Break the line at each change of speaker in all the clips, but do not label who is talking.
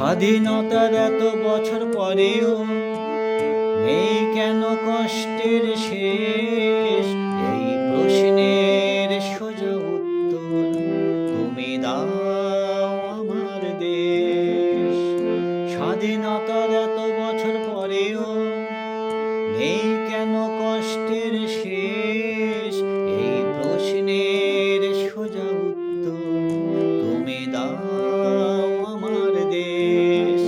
স্বাধীনতার এত বছর পরেও নেই কেন কষ্টের শেষ? এই প্রশ্নের সোজা উত্তর তুমি দাও আমার দেশ। স্বাধীনতার এত বছর পরেও নেই কেন কষ্টের শেষ? এই প্রশ্নের সোজা উত্তর তুমি দাও আমার দেশ।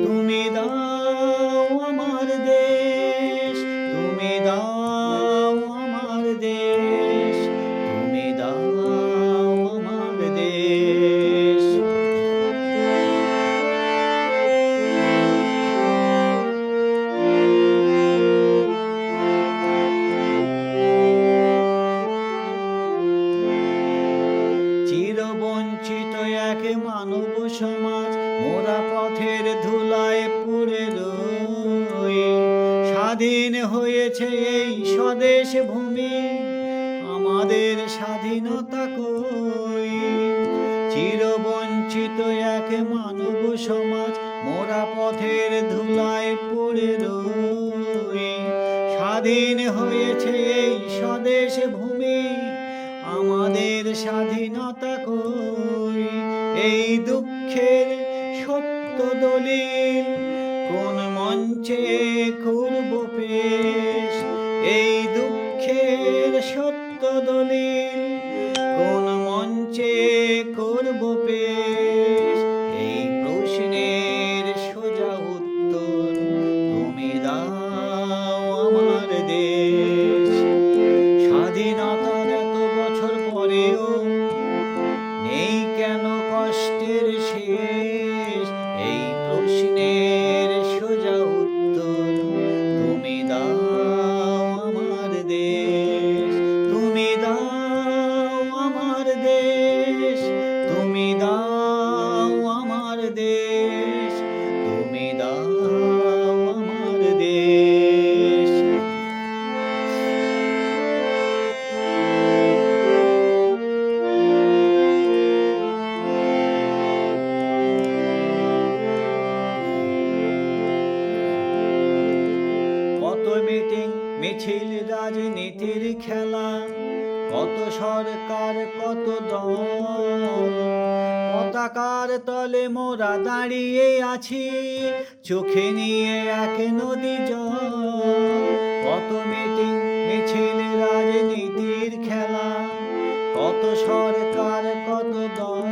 তুমি দাও আমার দেশ। তুমি দাও আমার দেশ। তুমি দাও আমার দেশ। চিরবঞ্চিত এক মানব সমাজ মোরা পথের ধুলায় পুড়ে রই। স্বাধীন হয়েছে এই স্বদেশ ভূমি, আমাদের স্বাধীনতা কই? চিরবঞ্চিত এক মানব সমাজ মোরা পথের ধুলায় পুড়ে রই। স্বাধীন হয়েছে এই স্বদেশ ভূমি, আমাদের স্বাধীনতা কই? এই দুঃখের সত্য দলিল কোন মঞ্চে করব পেশ? এই দুঃখের সত্য দলিল কোন মঞ্চে করব পেশ? এই প্রশ্নের সোজা উত্তর তুমি দাও আমার দেশ। স্বাধীনতার এত বছর পরেও নেই কেন কষ্টের শেষ? এই প্রশ্নের সোজা উত্তর তুমি দাও আমার দেশ। তুমি দাও আমার দেশ। তুমি দাও আমার দেশ। তুমি দাও আমার দেশ। কত মিটিং মিছিল রাজনীতির খেলা, কত সরকার কত দল, পতাকার তলে মোরা দাঁড়িয়ে আছি চোখে নিয়ে এক নদী জল। কত মিটিং মিছিল রাজনীতির খেলা, কত সরকার কত দল,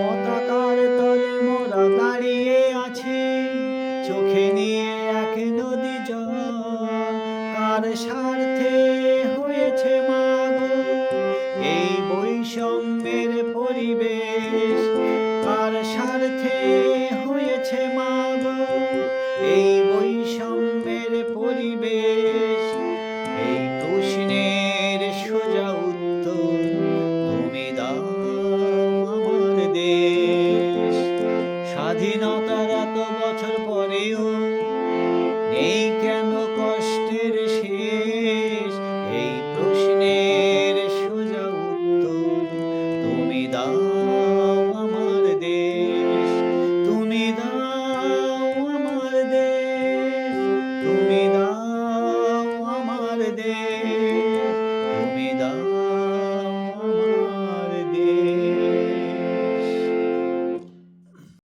পতাকার তলে মোরা দাঁড়িয়ে আছি চোখে নিয়ে এক নদী জল। কার স্বার্থে হয়েছে মাগো এই বৈষম্যের পরিবেশ?